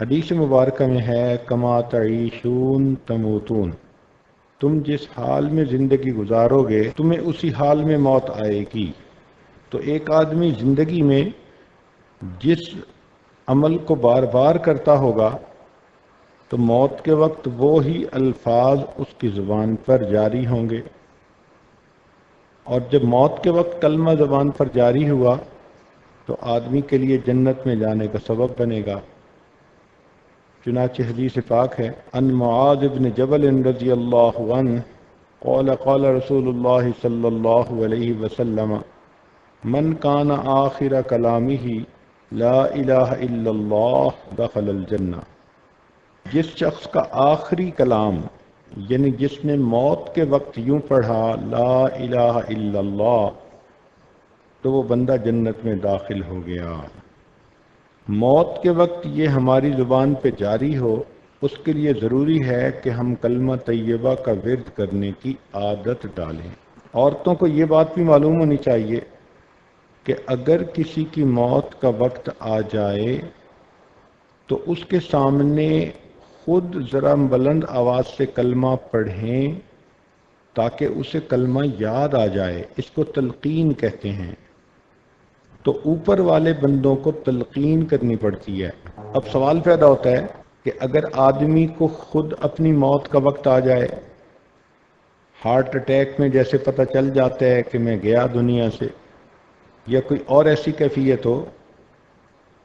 حدیث مبارکہ میں ہے کما تعیشون تموتون، تم جس حال میں زندگی گزارو گے تمہیں اسی حال میں موت آئے گی۔ تو ایک آدمی زندگی میں جس عمل کو بار بار کرتا ہوگا تو موت کے وقت وہی الفاظ اس کی زبان پر جاری ہوں گے، اور جب موت کے وقت کلمہ زبان پر جاری ہوا تو آدمی کے لیے جنت میں جانے کا سبب بنے گا۔ چنانچہ حدیث پاک ہے ان معاذ بن جبل رضی اللہ عنہ قال قال رسول اللہ صلی اللہ علیہ وسلم من کان آخر کلامہ لا الہ الا اللہ دخل الجنہ، جس شخص کا آخری کلام یعنی جس نے موت کے وقت یوں پڑھا لا الہ الا اللہ تو وہ بندہ جنت میں داخل ہو گیا۔ موت کے وقت یہ ہماری زبان پہ جاری ہو، اس کے لیے ضروری ہے کہ ہم کلمہ طیبہ کا ورد کرنے کی عادت ڈالیں۔ عورتوں کو یہ بات بھی معلوم ہونی چاہیے کہ اگر کسی کی موت کا وقت آ جائے تو اس کے سامنے خود ذرا بلند آواز سے کلمہ پڑھیں تاکہ اسے کلمہ یاد آ جائے، اس کو تلقین کہتے ہیں۔ تو اوپر والے بندوں کو تلقین کرنی پڑتی ہے۔ اب سوال پیدا ہوتا ہے کہ اگر آدمی کو خود اپنی موت کا وقت آ جائے، ہارٹ اٹیک میں جیسے پتہ چل جاتا ہے کہ میں گیا دنیا سے، یا کوئی اور ایسی کیفیت ہو،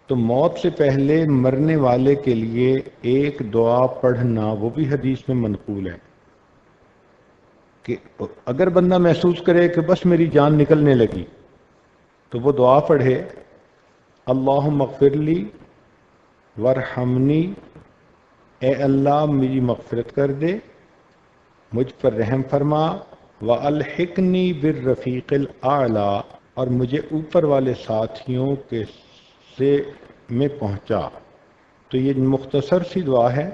تو موت سے پہلے مرنے والے کے لیے ایک دعا پڑھنا وہ بھی حدیث میں منقول ہے کہ اگر بندہ محسوس کرے کہ بس میری جان نکلنے لگی تو وہ دعا پڑھے اللہم اغفر لی وارحمنی، اے اللہ میری مغفرت کر دے، مجھ پر رحم فرما، وَأَلْحِقْنِي بِالرَّفِيقِ الْأَعْلَى، اور مجھے اوپر والے ساتھیوں کے سے میں پہنچا۔ تو یہ مختصر سی دعا ہے،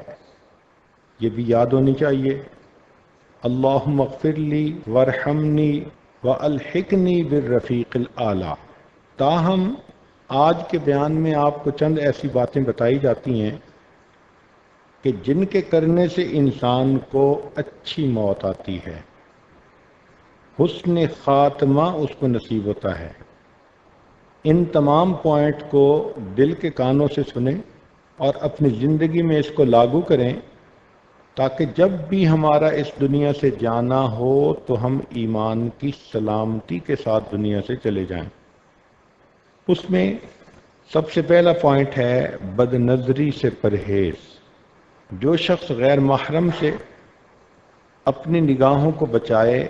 یہ بھی یاد ہونی چاہیے، اللہم اغفر لی وارحمنی وَأَلْحِقْنِي بِالرَّفِيقِ الْأَعْلَى۔ تاہم آج کے بیان میں آپ کو چند ایسی باتیں بتائی جاتی ہیں کہ جن کے کرنے سے انسان کو اچھی موت آتی ہے، حسن خاتمہ اس کو نصیب ہوتا ہے۔ ان تمام پوائنٹ کو دل کے کانوں سے سنیں اور اپنی زندگی میں اس کو لاگو کریں تاکہ جب بھی ہمارا اس دنیا سے جانا ہو تو ہم ایمان کی سلامتی کے ساتھ دنیا سے چلے جائیں۔ اس میں سب سے پہلا پوائنٹ ہے بد نظری سے پرہیز۔ جو شخص غیر محرم سے اپنی نگاہوں کو بچائے،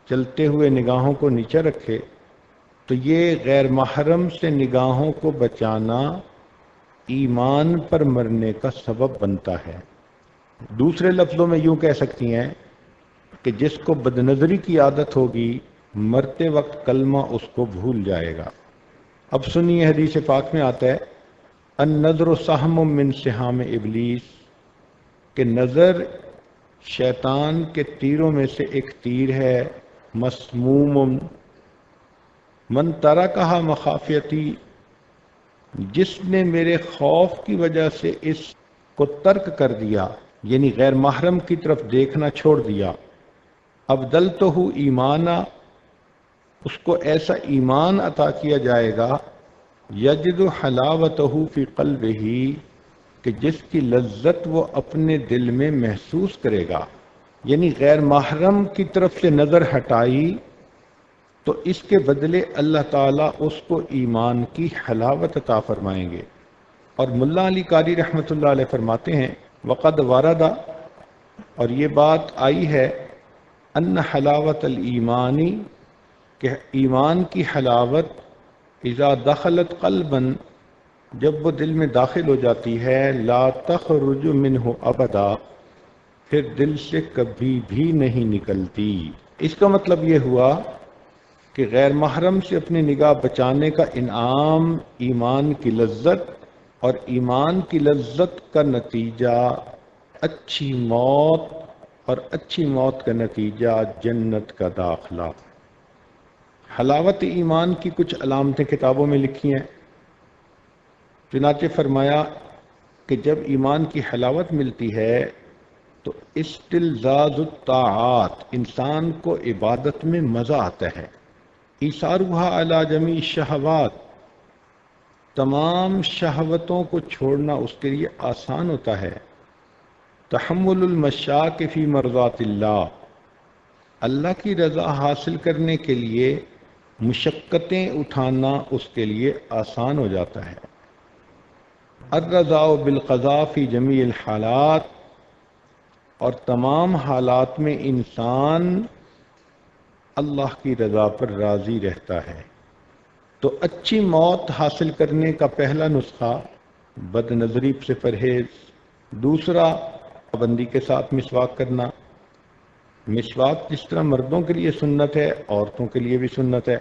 چلتے ہوئے نگاہوں کو نیچے رکھے، تو یہ غیر محرم سے نگاہوں کو بچانا ایمان پر مرنے کا سبب بنتا ہے۔ دوسرے لفظوں میں یوں کہہ سکتی ہیں کہ جس کو بد نظری کی عادت ہوگی مرتے وقت کلمہ اس کو بھول جائے گا۔ اب سنیے حدیث پاک میں آتا ہے النظر سہم من سہام ابلیس، کہ نظر شیطان کے تیروں میں سے ایک تیر ہے، مسموم من ترکہا مخافیتی، جس نے میرے خوف کی وجہ سے اس کو ترک کر دیا، یعنی غیر محرم کی طرف دیکھنا چھوڑ دیا، ابدلتہ ایمانا، اس کو ایسا ایمان عطا کیا جائے گا، یجد حلاوتہ فی قلبہ، کہ جس کی لذت وہ اپنے دل میں محسوس کرے گا۔ یعنی غیر محرم کی طرف سے نظر ہٹائی تو اس کے بدلے اللہ تعالیٰ اس کو ایمان کی حلاوت عطا فرمائیں گے۔ اور ملا علی قاری رحمۃ اللہ علیہ فرماتے ہیں وقد ورد، اور یہ بات آئی ہے، ان حلاوت الایمانی، کہ ایمان کی حلاوت اذا دخلت قلبا، جب وہ دل میں داخل ہو جاتی ہے، لا تخرج منہ ابدا، پھر دل سے کبھی بھی نہیں نکلتی۔ اس کا مطلب یہ ہوا کہ غیر محرم سے اپنی نگاہ بچانے کا انعام ایمان کی لذت، اور ایمان کی لذت کا نتیجہ اچھی موت، اور اچھی موت کا نتیجہ جنت کا داخلہ۔ حلاوت ایمان کی کچھ علامتیں کتابوں میں لکھی ہیں۔ چنانچہ فرمایا کہ جب ایمان کی حلاوت ملتی ہے تو استلذاذ الطاعات، انسان کو عبادت میں مزہ آتا ہے، ایثارها علی جمیع الشہوات، تمام شہوتوں کو چھوڑنا اس کے لیے آسان ہوتا ہے، تحمل المشاق فی مرضات اللہ، اللہ کی رضا حاصل کرنے کے لیے مشقتیں اٹھانا اس کے لیے آسان ہو جاتا ہے، الرضا بالقضاء فی جمیع الحالات، اور تمام حالات میں انسان اللہ کی رضا پر راضی رہتا ہے۔ تو اچھی موت حاصل کرنے کا پہلا نسخہ بد نظری سے پرہیز، دوسرا پابندی کے ساتھ مسواک کرنا۔ مسواک جس طرح مردوں کے لیے سنت ہے، عورتوں کے لیے بھی سنت ہے۔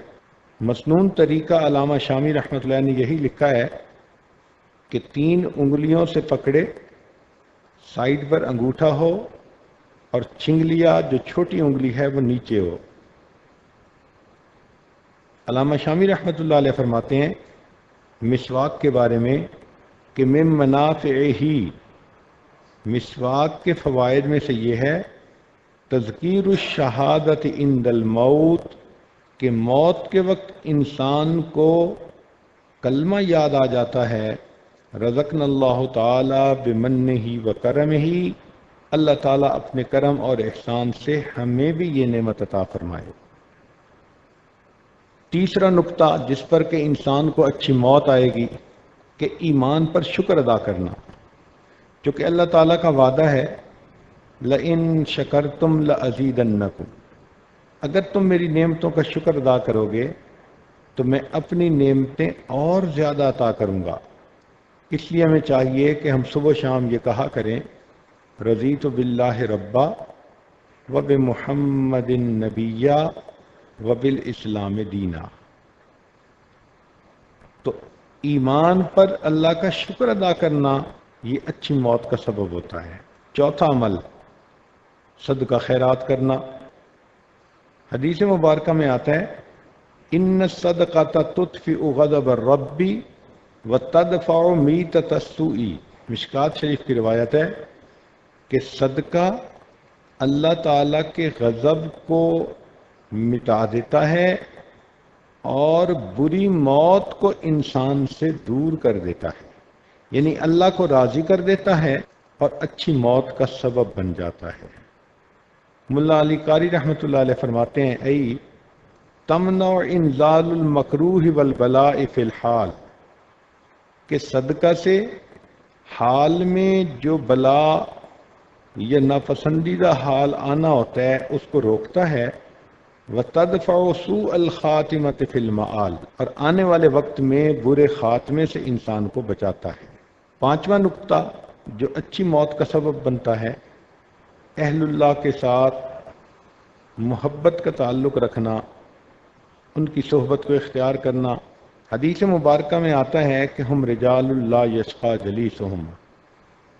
مسنون طریقہ علامہ شامی رحمۃ اللہ نے یہی لکھا ہے کہ 3 انگلیوں سے پکڑے، سائیڈ پر انگوٹھا ہو اور چنگلیا جو چھوٹی انگلی ہے وہ نیچے ہو۔ علامہ شامی رحمۃ اللہ علیہ فرماتے ہیں مسواک کے بارے میں کہ من منافعہ، مسواک کے فوائد میں سے یہ ہے تذکیر الشہادت عند الموت، کہ موت کے وقت انسان کو کلمہ یاد آ جاتا ہے، رزقنا اللہ تعالی بمنہ و کرمہ، اللہ تعالیٰ اپنے کرم اور احسان سے ہمیں بھی یہ نعمت عطا فرمائے۔ تیسرا نقطہ جس پر کہ انسان کو اچھی موت آئے گی کہ ایمان پر شکر ادا کرنا، چونکہ اللہ تعالیٰ کا وعدہ ہے لئن شکرتم لازیدنکم، اگر تم میری نعمتوں کا شکر ادا کرو گے تو میں اپنی نعمتیں اور زیادہ عطا کروں گا۔ اس لیے ہمیں چاہیے کہ ہم صبح و شام یہ کہا کریں رضیت باللہ ربا وبمحمد نبیا وبالاسلام دینا۔ تو ایمان پر اللہ کا شکر ادا کرنا یہ اچھی موت کا سبب ہوتا ہے۔ چوتھا عمل صدقہ خیرات کرنا۔ حدیث مبارکہ میں آتا ہے ان الصدقۃ تطفئ غضب الرب وتدفع میتۃ السوء، مشکات شریف کی روایت ہے کہ صدقہ اللہ تعالیٰ کے غضب کو مٹا دیتا ہے اور بری موت کو انسان سے دور کر دیتا ہے، یعنی اللہ کو راضی کر دیتا ہے اور اچھی موت کا سبب بن جاتا ہے۔ ملا علی قاری رحمۃ اللہ علیہ فرماتے ہیں ای تمنع انزال المکروہ والبلاء فی الحال، کہ صدقہ سے حال میں جو بلا یا ناپسندیدہ حال آنا ہوتا ہے اس کو روکتا ہے، وتدفع سوء الخاتمۃ فی المآل، اور آنے والے وقت میں برے خاتمے سے انسان کو بچاتا ہے۔ پانچواں نقطہ جو اچھی موت کا سبب بنتا ہے، اہل اللہ کے ساتھ محبت کا تعلق رکھنا، ان کی صحبت کو اختیار کرنا۔ حدیث مبارکہ میں آتا ہے کہ ہم رجال اللہ یشقی جلیسہم،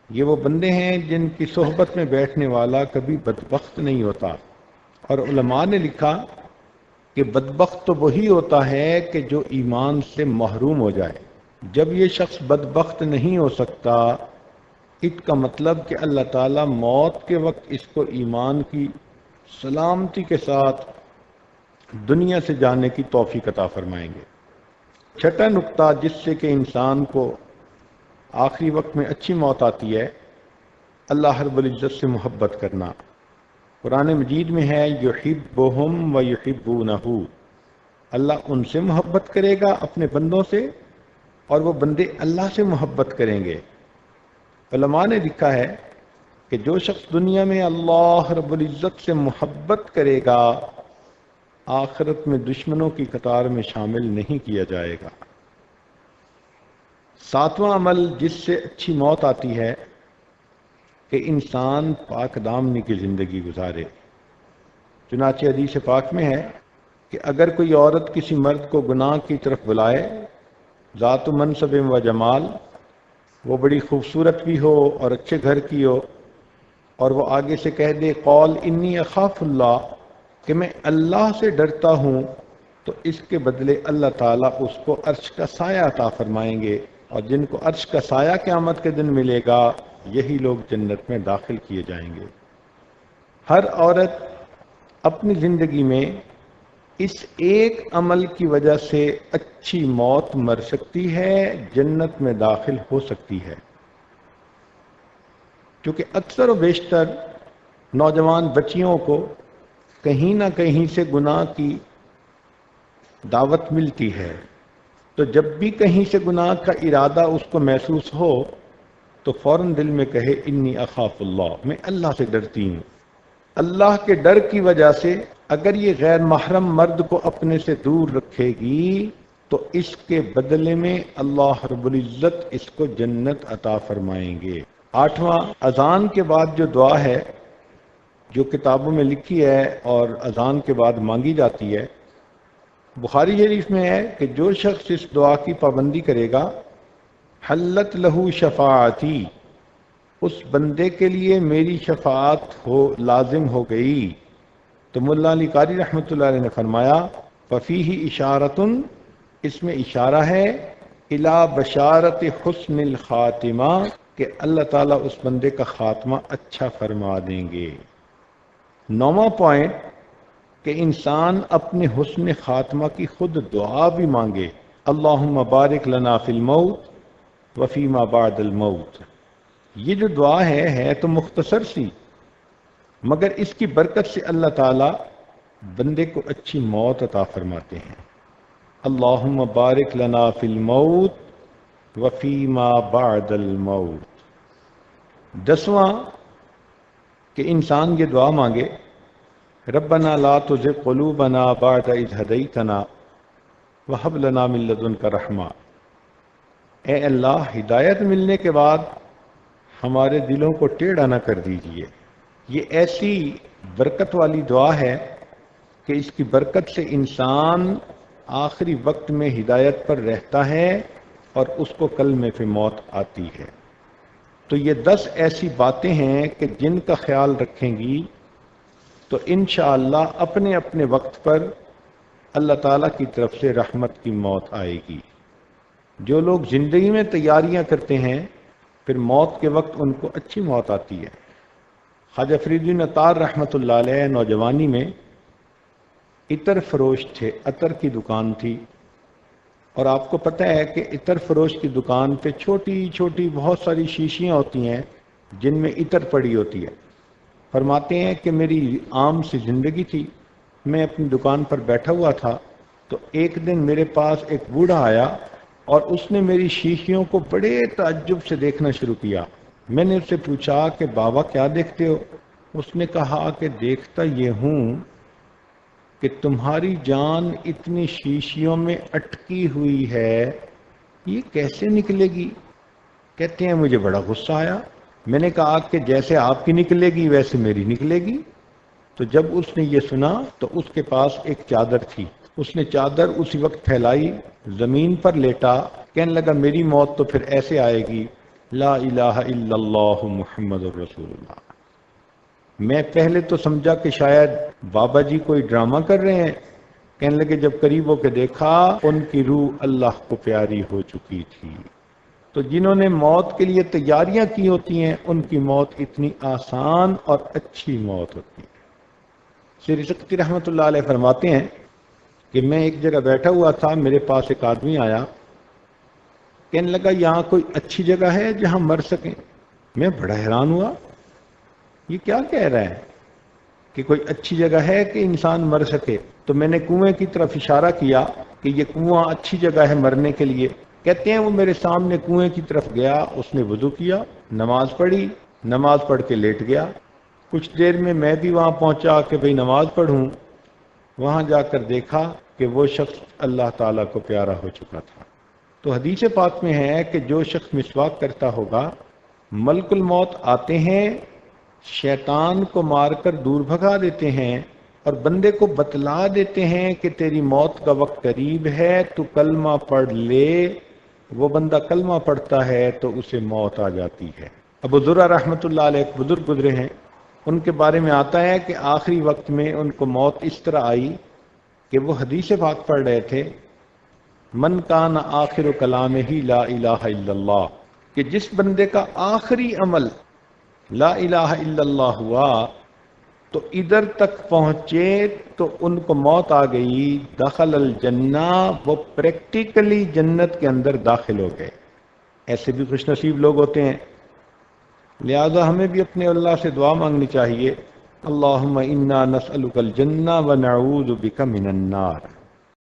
یہ وہ بندے ہیں جن کی صحبت میں بیٹھنے والا کبھی بدبخت نہیں ہوتا۔ اور علماء نے لکھا کہ بدبخت تو وہی ہوتا ہے کہ جو ایمان سے محروم ہو جائے۔ جب یہ شخص بدبخت نہیں ہو سکتا، اس کا مطلب کہ اللہ تعالیٰ موت کے وقت اس کو ایمان کی سلامتی کے ساتھ دنیا سے جانے کی توفیق عطا فرمائیں گے۔ چھٹا نقطہ جس سے کہ انسان کو آخری وقت میں اچھی موت آتی ہے، اللہ رب العزت سے محبت کرنا۔ قرآن مجید میں ہے یحبہم ویحبونہ، اللہ ان سے محبت کرے گا اپنے بندوں سے اور وہ بندے اللہ سے محبت کریں گے۔ علماء نے لکھا ہے کہ جو شخص دنیا میں اللہ رب العزت سے محبت کرے گا، آخرت میں دشمنوں کی قطار میں شامل نہیں کیا جائے گا۔ ساتواں عمل جس سے اچھی موت آتی ہے کہ انسان پاک دامنی کی زندگی گزارے۔ چنانچہ حدیث پاک میں ہے کہ اگر کوئی عورت کسی مرد کو گناہ کی طرف بلائے، ذات منصب و جمال، وہ بڑی خوبصورت بھی ہو اور اچھے گھر کی ہو، اور وہ آگے سے کہہ دے قول انی اخاف اللہ، کہ میں اللہ سے ڈرتا ہوں، تو اس کے بدلے اللہ تعالیٰ اس کو عرش کا سایہ عطا فرمائیں گے اور جن کو عرش کا سایہ قیامت کے دن ملے گا یہی لوگ جنت میں داخل کیے جائیں گے۔ ہر عورت اپنی زندگی میں اس ایک عمل کی وجہ سے اچھی موت مر سکتی ہے، جنت میں داخل ہو سکتی ہے، کیونکہ اکثر و بیشتر نوجوان بچیوں کو کہیں نہ کہیں سے گناہ کی دعوت ملتی ہے، تو جب بھی کہیں سے گناہ کا ارادہ اس کو محسوس ہو تو فوراً دل میں کہے انی اخاف اللہ، میں اللہ سے ڈرتی ہوں۔ اللہ کے ڈر کی وجہ سے اگر یہ غیر محرم مرد کو اپنے سے دور رکھے گی تو اس کے بدلے میں اللہ رب العزت اس کو جنت عطا فرمائیں گے۔ 8واں، اذان کے بعد جو دعا ہے جو کتابوں میں لکھی ہے اور اذان کے بعد مانگی جاتی ہے، بخاری شریف میں ہے کہ جو شخص اس دعا کی پابندی کرے گا حلت لہو شفاعتی، اس بندے کے لیے میری شفاعت لازم ہو گئی۔ تو مولا علی قاری رحمۃ اللہ علیہ نے فرمایا ففیہ اشارۃ، اس میں اشارہ ہے الی بشارت حسن الخاتمہ، کہ اللہ تعالیٰ اس بندے کا خاتمہ اچھا فرما دیں گے۔ 9واں پوائنٹ کہ انسان اپنے حسن خاتمہ کی خود دعا بھی مانگے، اللہم بارک لنا فی الموت وفی ما بعد الموت۔ یہ جو دعا ہے تو مختصر سی، مگر اس کی برکت سے اللہ تعالیٰ بندے کو اچھی موت عطا فرماتے ہیں۔ اللہم بارک لنا فی الموت وفی ما بعد الموت۔ 10واں کہ انسان یہ دعا مانگے ربنا لا تزغ قلوبنا بعد اذ ہدیتنا وہب لنا من لدنک رحمہ، اے اللہ ہدایت ملنے کے بعد ہمارے دلوں کو ٹیڑھا نہ کر دیجیے۔ یہ ایسی برکت والی دعا ہے کہ اس کی برکت سے انسان آخری وقت میں ہدایت پر رہتا ہے اور اس کو کلمے پہ موت آتی ہے۔ تو یہ 10 ایسی باتیں ہیں کہ جن کا خیال رکھیں گی تو انشاءاللہ اپنے اپنے وقت پر اللہ تعالیٰ کی طرف سے رحمت کی موت آئے گی۔ جو لوگ زندگی میں تیاریاں کرتے ہیں پھر موت کے وقت ان کو اچھی موت آتی ہے۔ خواجہ فرید الدین عطار رحمۃ اللہ علیہ نوجوانی میں عطر فروش تھے، عطر کی دکان تھی، اور آپ کو پتہ ہے کہ عطر فروش کی دکان پہ چھوٹی چھوٹی بہت ساری شیشیاں ہوتی ہیں جن میں عطر پڑی ہوتی ہے۔ فرماتے ہیں کہ میری عام سی زندگی تھی، میں اپنی دکان پر بیٹھا ہوا تھا تو ایک دن میرے پاس ایک بوڑھا آیا اور اس نے میری شیشیوں کو بڑے تعجب سے دیکھنا شروع کیا۔ میں نے اس سے پوچھا کہ بابا کیا دیکھتے ہو؟ اس نے کہا کہ دیکھتا یہ ہوں کہ تمہاری جان اتنی شیشیوں میں اٹکی ہوئی ہے، یہ کیسے نکلے گی؟ کہتے ہیں مجھے بڑا غصہ آیا، میں نے کہا کہ جیسے آپ کی نکلے گی ویسے میری نکلے گی۔ تو جب اس نے یہ سنا تو اس کے پاس ایک چادر تھی، اس نے چادر اسی وقت پھیلائی، زمین پر لیٹا، کہنے لگا میری موت تو پھر ایسے آئے گی لا الہ الا اللہ محمد الرسول اللہ۔ میں پہلے تو سمجھا کہ شاید بابا جی کوئی ڈرامہ کر رہے ہیں، کہنے لگے جب قریب ہو کے دیکھا ان کی روح اللہ کو پیاری ہو چکی تھی۔ تو جنہوں نے موت کے لیے تیاریاں کی ہوتی ہیں ان کی موت اتنی آسان اور اچھی موت ہوتی ہے۔ سری سکتی رحمۃ اللہ علیہ فرماتے ہیں کہ میں ایک جگہ بیٹھا ہوا تھا، میرے پاس ایک آدمی آیا، کہنے لگا یہاں کوئی اچھی جگہ ہے جہاں مر سکیں؟ میں بڑا حیران ہوا، یہ کیا کہہ رہا ہے کہ کوئی اچھی جگہ ہے کہ انسان مر سکے؟ تو میں نے کنویں کی طرف اشارہ کیا کہ یہ کنواں اچھی جگہ ہے مرنے کے لیے۔ کہتے ہیں وہ میرے سامنے کنویں کی طرف گیا، اس نے وضو کیا، نماز پڑھی، نماز پڑھ کے لیٹ گیا۔ کچھ دیر میں بھی وہاں پہنچا کہ بھئی نماز پڑھوں، وہاں جا کر دیکھا کہ وہ شخص اللہ تعالیٰ کو پیارا ہو چکا تھا۔ تو حدیث پاک میں ہے کہ جو شخص مسواک کرتا ہوگا ملک الموت آتے ہیں، شیطان کو مار کر دور بھگا دیتے ہیں اور بندے کو بتلا دیتے ہیں کہ تیری موت کا وقت قریب ہے، تو کلمہ پڑھ لے۔ وہ بندہ کلمہ پڑھتا ہے تو اسے موت آ جاتی ہے۔ ابو ذرہ رحمۃ اللہ علیہ ایک بزرگ گزرے ہیں، ان کے بارے میں آتا ہے کہ آخری وقت میں ان کو موت اس طرح آئی کہ وہ حدیث پاک پڑھ رہے تھے من کان آخر کلام ہی لا الہ الا اللہ، کہ جس بندے کا آخری عمل لا الہ الا اللہ ہوا تو ادھر تک پہنچے تو ان کو موت آ گئی، دخل الجنہ، وہ پریکٹیکلی جنت کے اندر داخل ہو گئے۔ ایسے بھی خوش نصیب لوگ ہوتے ہیں، لہذا ہمیں بھی اپنے اللہ سے دعا مانگنی چاہیے، اللہم انا نسألک الجنہ ونعوذ بک من النار۔